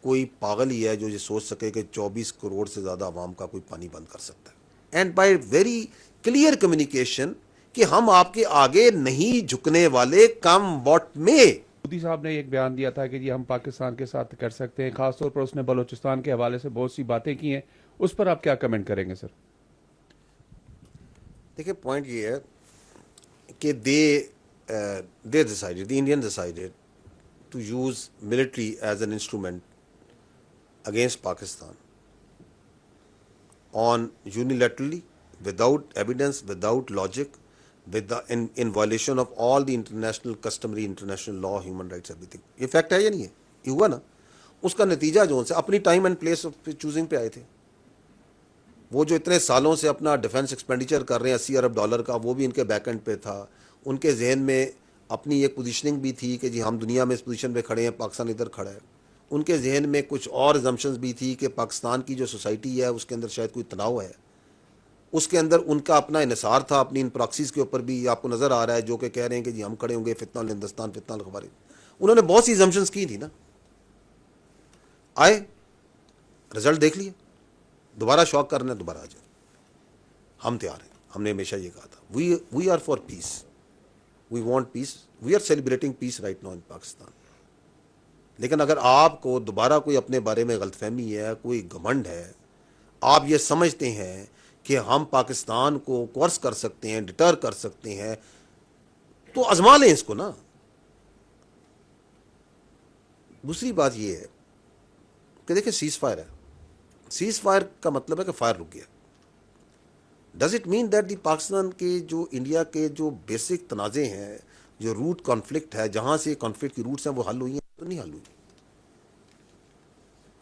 کوئی پاگل ہی ہے جو یہ سوچ سکے کہ 24 کروڑ سے زیادہ عوام کا کوئی پانی بند کر سکتا ہے. And by very clear communication کہ ہم آپ کے آگے نہیں جھکنے والے کم واٹ میں. مودی صاحب نے ایک بیان دیا تھا کہ جی ہم پاکستان کے ساتھ کر سکتے ہیں، خاص طور پر اس نے بلوچستان کے حوالے سے بہت سی باتیں کی ہیں، اس پر آپ کیا کمنٹ کریں گے سر؟ دیکھیں پوائنٹ یہ ہے کہ they decided, the Indians decided to use military as an instrument against Pakistan on unilaterally, without evidence, without logic, in violation of all the international customary international law, human rights, everything. یہ fact ہے یا نہیں ہے؟ یہ ہوا نا. اس کا نتیجہ جو سے اپنی time and place of choosing پہ آئے تھے. وہ جو اتنے سالوں سے اپنا ڈیفنس ایکسپینڈیچر کر رہے ہیں $80 ارب کا، وہ بھی ان کے بیک اینڈ پہ تھا. ان کے ذہن میں اپنی ایک پوزیشننگ بھی تھی کہ جی ہم دنیا میں اس پوزیشن پہ کھڑے ہیں، پاکستان ادھر کھڑا ہے. ان کے ذہن میں کچھ اور ازمپشنز بھی تھی کہ پاکستان کی جو سوسائٹی ہے اس کے اندر شاید کوئی تناؤ ہے. اس کے اندر ان کا اپنا انحصار تھا اپنی ان پراکسیز کے اوپر بھی. آپ کو نظر آ رہا ہے جو کہ کہہ رہے ہیں کہ جی ہم کھڑے ہوں گے فتنہ الہندوستان، فتنہ الخوارج. انہوں نے بہت سی ازمپشنز کی تھی نا. آئے رزلٹ دیکھ لیے. دوبارہ شوق کرنا ہے دوبارہ آ جائے. ہم تیار ہیں. ہم نے ہمیشہ یہ کہا تھا we are for peace, we want peace, we are celebrating peace right now in Pakistan. لیکن اگر آپ کو دوبارہ کوئی اپنے بارے میں غلط فہمی ہے، کوئی گھمنڈ ہے، آپ یہ سمجھتے ہیں کہ ہم پاکستان کو کورس کر سکتے ہیں، ڈٹر کر سکتے ہیں، تو آزما لیں اس کو نا. دوسری بات یہ ہے کہ دیکھیں سیز فائر ہے. سیز فائر کا مطلب ہے کہ فائر رک گیا. Does it mean that the Pakistan کے جو انڈیا کے جو بیسک تنازع ہیں، جو روٹ کانفلکٹ ہے، جہاں سے کانفلکٹ کی روٹس ہیں وہ حل ہوئی ہیں؟ تو نہیں حل ہوئی.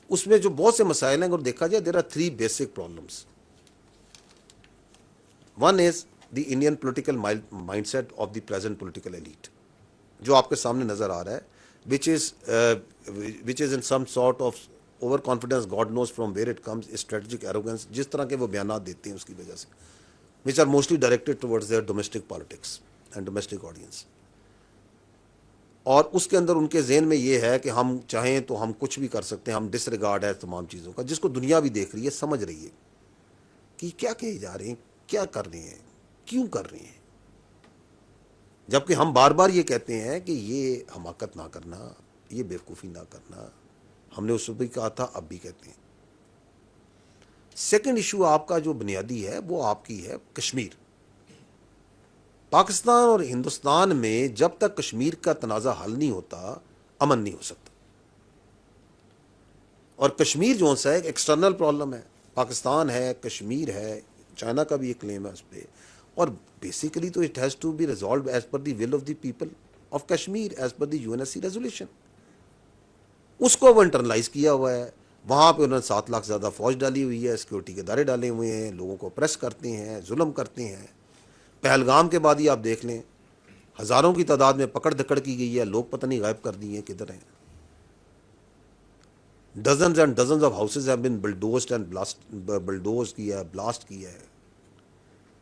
اس میں جو بہت سے مسائل ہیں اگر دیکھا جائے، there are 3 basic problems. One is the Indian political mind set of the present political elite, جو آپ کے سامنے نظر آ رہا ہے، which is in some sort of over confidence. God knows from where it comes. Strategic arrogance, جس طرح کے وہ بیانات دیتے ہیں اس کی وجہ سے، which are mostly directed towards their domestic politics and domestic audience. اور اس کے اندر ان کے ذہن میں یہ ہے کہ ہم چاہیں تو ہم کچھ بھی کر سکتے ہیں. ہم ڈس ریگارڈ ہے تمام چیزوں کا، جس کو دنیا بھی دیکھ رہی ہے، سمجھ رہی ہے کہ کیا کہے جا رہے ہیں، کیا کر رہے ہیں، کیوں کر رہے ہیں. جبکہ ہم بار بار یہ کہتے ہیں کہ یہ حماقت نہ کرنا، یہ بیوقوفی نہ کرنا. ہم نے اس وقت بھی کہا تھا، اب بھی کہتے ہیں. سیکنڈ ایشو آپ کا جو بنیادی ہے وہ آپ کی ہے کشمیر. پاکستان اور ہندوستان میں جب تک کشمیر کا تنازع حل نہیں ہوتا، امن نہیں ہو سکتا. اور کشمیر جو سا ایک ایکسٹرنل پرابلم ہے. پاکستان ہے، کشمیر ہے، چائنا کا بھی ایک کلیم ہے اس پہ. اور بیسیکلی تو it has to be resolved as per the will of the people of Kashmir, as per the UNSC resolution. اس کو وہ انٹرنلائز کیا ہوا ہے. وہاں پہ انہوں نے 7 لاکھ زیادہ فوج ڈالی ہوئی ہے، سیکورٹی کے ادارے ڈالے ہوئے ہیں، لوگوں کو پریس کرتے ہیں، ظلم کرتے ہیں. پہلگام کے بعد ہی آپ دیکھ لیں، ہزاروں کی تعداد میں پکڑ دھکڑ کی گئی ہے. لوگ پتہ نہیں غائب کر دیے ہیں، کدھر ہیں. Dozens and dozens of houses have been bulldozed and bulldoze کیا ہے، بلاسٹ کیا ہے.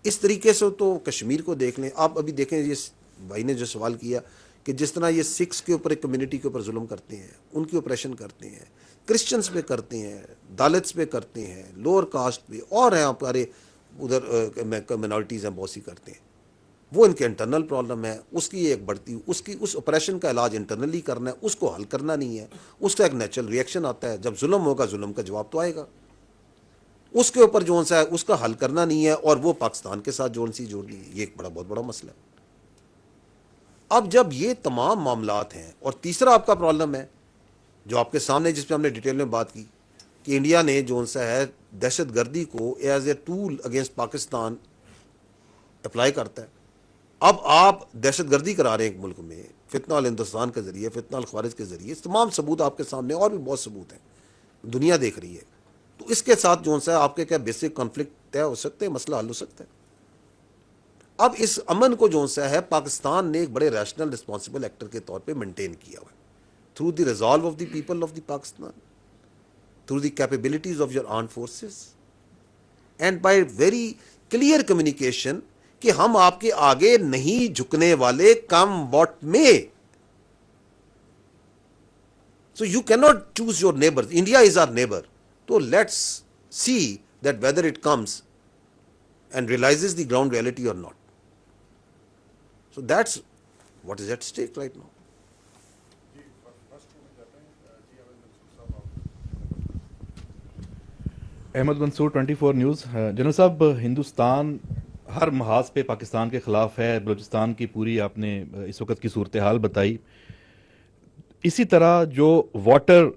اس طریقے سے تو کشمیر کو دیکھ لیں. آپ ابھی دیکھیں، یہ بھائی نے جو سوال کیا کہ جس طرح یہ سکھس کے اوپر، ایک کمیونٹی کے اوپر ظلم کرتے ہیں، ان کی آپریشن کرتے ہیں، کرسچنس پہ کرتے ہیں، دالتس پہ کرتے ہیں، لوور کاسٹ پہ، اور ہیں ہمارے ادھر منارٹیز ہیں بہت سی کرتے ہیں. وہ ان کے انٹرنل پرابلم ہے. اس کی ایک بڑھتی، اس آپریشن کا علاج انٹرنلی کرنا ہے، اس کو حل کرنا نہیں ہے. اس کا ایک نیچرل ریئیکشن آتا ہے. جب ظلم ہوگا، ظلم کا جواب تو آئے گا. اس کے اوپر جو سا ہے اس کا حل کرنا نہیں ہے، اور وہ پاکستان کے ساتھ جوڑنی ہے. یہ ایک بہت بڑا مسئلہ ہے. اب جب یہ تمام معاملات ہیں، اور تیسرا آپ کا پرابلم ہے جو آپ کے سامنے، جس پہ ہم نے ڈیٹیل میں بات کی، کہ انڈیا نے جو سا ہے دہشت گردی کو as a tool against Pakistan apply کرتا ہے. اب آپ دہشت گردی کرا رہے ہیں ایک ملک میں، فتنہ الہندوستان کے ذریعے، فتنہ الخوارج کے ذریعے. تمام ثبوت آپ کے سامنے، اور بھی بہت ثبوت ہیں، دنیا دیکھ رہی ہے. تو اس کے ساتھ جو سا آپ کے کیا بیسک کانفلکٹ طے ہو سکتے ہیں، مسئلہ حل ہو سکتا ہے. اب اس امن کو جو سا ہے پاکستان نے ایک بڑے ریشنل رسپانسبل ایکٹر کے طور پہ مینٹین کیا ہوا ہے، through the resolve of the people of the Pakistan, through the capabilities of your armed forces, and by very clear communication کہ ہم آپ کے آگے نہیں جھکنے والے کم واٹ میں. So you cannot choose your neighbors. India is our neighbor. So let's see that whether it comes and realizes the ground reality or not. So that's what is at stake right now. Ahmed Mansoor 24 news. General صاحب, ہندوستان ہر محاذ پہ پاکستان کے خلاف ہے. بلوچستان کی پوری آپ نے اس وقت کی صورتحال بتائی. اسی طرح جو واٹر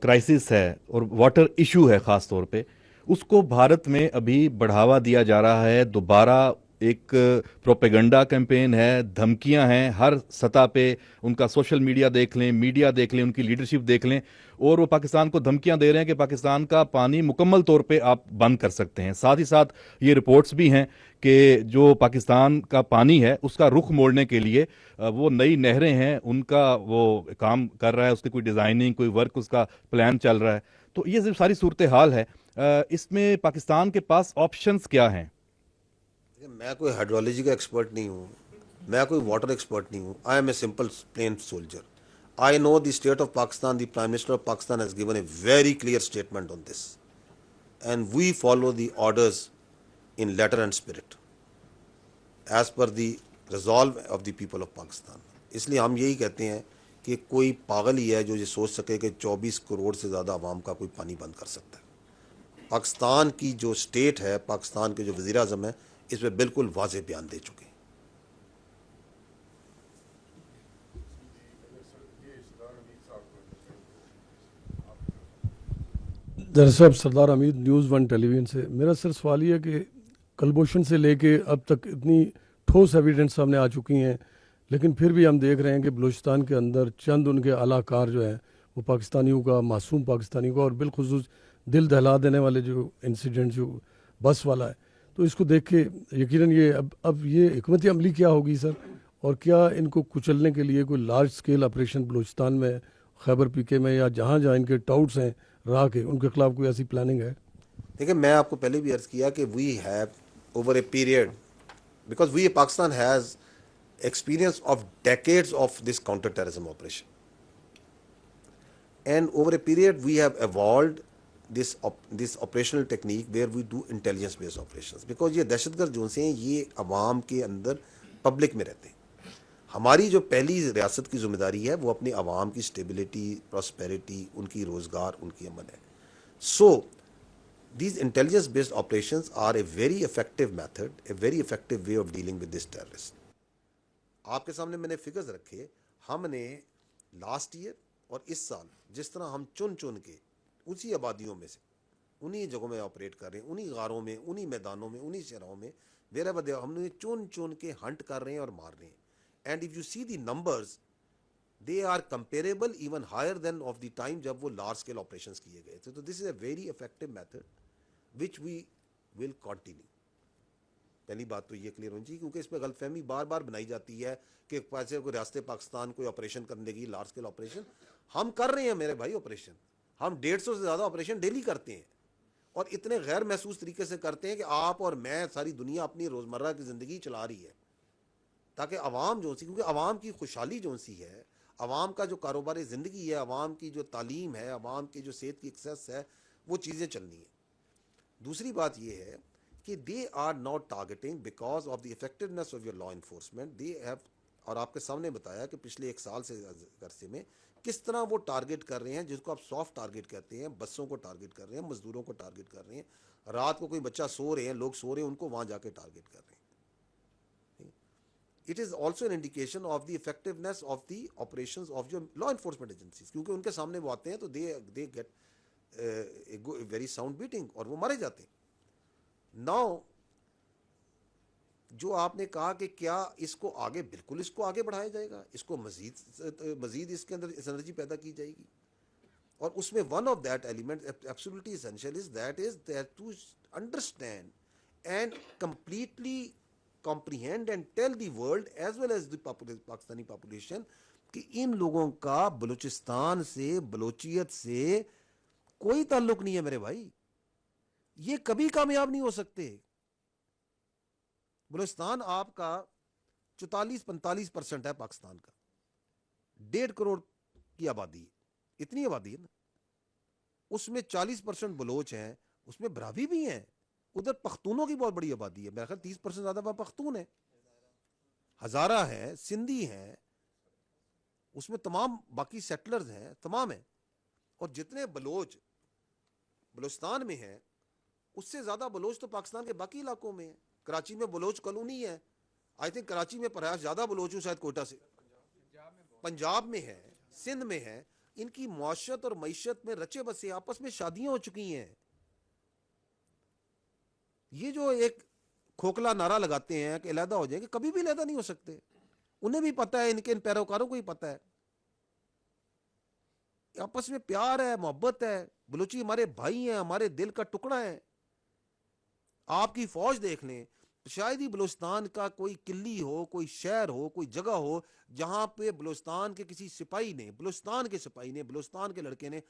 کرائسس ہے اور واٹر ایشو ہے خاص طور پہ, اس کو بھارت میں ابھی بڑھاوا دیا جا رہا ہے. دوبارہ ایک پروپیگنڈا کیمپین ہے, دھمکیاں ہیں ہر سطح پہ. ان کا سوشل میڈیا دیکھ لیں, میڈیا دیکھ لیں, ان کی لیڈرشپ دیکھ لیں, اور وہ پاکستان کو دھمکیاں دے رہے ہیں کہ پاکستان کا پانی مکمل طور پہ آپ بند کر سکتے ہیں. ساتھ ہی ساتھ یہ رپورٹس بھی ہیں کہ جو پاکستان کا پانی ہے اس کا رخ موڑنے کے لیے وہ نئی نہریں ہیں, ان کا وہ کام کر رہا ہے, اس کی کوئی ڈیزائننگ, کوئی ورک, اس کا پلان چل رہا ہے. تو یہ ساری صورتحال ہے. اس میں پاکستان کے پاس آپشنز کیا ہیں؟ میں کوئی ہائیڈرولوجی کا ایکسپرٹ نہیں ہوں, میں کوئی واٹر ایکسپرٹ نہیں ہوں. I am a simple plain soldier. I know the state of Pakistan, the Prime Minister of Pakistan has given a very clear statement on this. And we follow the orders in letter and spirit as per the resolve of the people of Pakistan. اس لیے ہم یہی کہتے ہیں کہ کوئی پاگل ہی ہے جو یہ سوچ سکے کہ 24 کروڑ سے زیادہ عوام کا کوئی پانی بند کر سکتا ہے. پاکستان کی جو اسٹیٹ ہے, پاکستان کے جو وزیر اعظم ہے, اس پہ بالکل واضح بیان دے چکے ہیں. صاحب, سردار حمید, نیوز ون ٹیلی ویژن سے. میرا سر سوال یہ ہے کہ کلبھوشن سے لے کے اب تک اتنی ٹھوس ایویڈنس سامنے آ چکی ہیں, لیکن پھر بھی ہم دیکھ رہے ہیں کہ بلوچستان کے اندر چند ان کے اعلیٰ کار جو ہیں وہ پاکستانیوں کا, معصوم پاکستانیوں کا, اور بالخصوص دل دہلا دینے والے جو انسیڈنٹ جو بس والا ہے, تو اس کو دیکھ کے یقیناً یہ اب یہ حکمت عملی کیا ہوگی سر, اور کیا ان کو کچلنے کے لیے کوئی لارج اسکیل آپریشن بلوچستان میں, خیبر پی کے میں, یا جہاں جہاں ان کے ٹاؤٹس ہیں راہ کے, ان کے خلاف کوئی ایسی پلاننگ ہے؟ دیکھیں, میں آپ کو پہلے بھی عرض کیا کہ we have over a period, because we Pakistan has experience of decades of this counter terrorism operation, and over a period we have evolved this operational technique where we do intelligence based operations, because یہ دہشت گرد جو سے ہیں یہ عوام کے اندر public میں رہتے ہیں. ہماری جو پہلی ریاست کی ذمہ داری ہے وہ اپنی عوام کی اسٹیبلٹی, پراسپیرٹی, ان کی روزگار, ان کی امن ہے. So these intelligence based operations are a very effective method, a very effective way of dealing with this terrorist. آپ کے سامنے میں نے فگرز رکھے. ہم نے لاسٹ ایئر اور اس سال جس طرح ہم چن کے اسی آبادیوں میں سے انہی جگہوں میں آپریٹ کر رہے ہیں, انہی غاروں میں, انہی میدانوں میں, انہی شہروں میں, ہم نے چن کے ہنٹ کر رہے ہیں اور مار رہے ہیں. And if you see the numbers, they are comparable even higher than of the time جب وہ لارج اسکیل آپریشنس کیے گئے تھے. تو this is a very effective method which we will continue. پہلی بات تو یہ کلیئر ہونی چاہیے, کیونکہ اس پہ غلط فہمی بار بار بنائی جاتی ہے کہ پیسے کوئی ریاست پاکستان کوئی آپریشن کرنے کی, لارج اسکیل آپریشن. ہم کر رہے ہیں میرے بھائی آپریشن, ہم 150 سے زیادہ آپریشن ڈیلی کرتے ہیں, اور اتنے غیر محسوس طریقے سے کرتے ہیں کہ آپ اور میں, ساری دنیا اپنی روزمرہ کی زندگی چلا رہی ہے, تاکہ عوام جو سی, کیونکہ عوام کی خوشحالی جو سی ہے, عوام کا جو کاروباری زندگی ہے, عوام کی جو تعلیم ہے, عوام کی جو صحت کی ایکسیس ہے, وہ چیزیں چلنی ہیں. دوسری بات یہ ہے کہ they are not targeting because of the effectiveness of your law enforcement. They have, اور آپ کے سامنے بتایا کہ پچھلے 1 سال سے عرصے میں کس طرح وہ ٹارگیٹ کر رہے ہیں, جس کو آپ سافٹ ٹارگیٹ کہتے ہیں. بسوں کو ٹارگیٹ کر رہے ہیں, مزدوروں کو ٹارگیٹ کر رہے ہیں, رات کو کوئی بچہ سو رہے ہیں, لوگ سو رہے ہیں, ان کو وہاں جا کے ٹارگیٹ کر رہے ہیں. It is also an indication of the effectiveness of the operations of your law enforcement agencies, کیونکہ ان کے سامنے وہ آتے ہیں تو they get a very sound beating, اور وہ مارے جاتے ہیں. Now جو آپ نے کہا کہ کیا اس کو آگے, بالکل اس کو آگے بڑھایا جائے گا, اس کو مزید اس کے اندر انرجی پیدا کی جائے گی, اور اس میں one of that element absolutely essential is that to understand and completely comprehend and tell the world as well as the Pakistani population کہ ان لوگوں کا بلوچستان سے, بلوچیت سے کوئی تعلق نہیں ہے میرے بھائی. یہ کبھی کامیاب نہیں ہو سکتے. بلوچستان آپ کا 44-45% ہے پاکستان کا, 1.5 کروڑ کی آبادی ہے. اتنی آبادی ہے نا, اس میں 40% بلوچ ہیں, اس میں براوی بھی ہیں, ادھر پختونوں کی بہت بڑی آبادی ہے, میرا خیال 30% زیادہ وہاں پختون ہیں, ہزارہ ہیں, سندھی ہیں, اس میں تمام باقی سیٹلرز ہیں, تمام ہیں. اور جتنے بلوچ بلوچستان میں ہیں اس سے زیادہ بلوچ تو پاکستان کے باقی علاقوں میں ہیں. کراچی میں بلوچ کالونی ہے, آئی تھنک کراچی میں پرہیز زیادہ بلوچ ہوں شاید کوئٹہ سے, پنجاب میں ہے, سندھ میں ہے. ان کی معاشرت اور معیشت میں رچے بسے, آپس میں شادیاں ہو چکی ہیں. یہ جو ایک کھوکھلا نعرہ لگاتے ہیں کہ علیحدہ ہو جائیں گے, کبھی بھی علیحدہ نہیں ہو سکتے. انہیں بھی پتہ ہے, ان پیروکاروں کو ہی پتہ ہے, آپس میں پیار ہے, محبت ہے. بلوچی ہمارے بھائی ہیں, ہمارے دل کا ٹکڑا ہے. آپ کی فوج دیکھ لیں, شاید ہی بلوچستان کا کوئی قلی ہو, کوئی شہر ہو, کوئی جگہ ہو جہاں پہ بلوچستان کے کسی سپاہی نے, بلوچستان کے سپاہی نے, بلوچستان کے لڑکے نے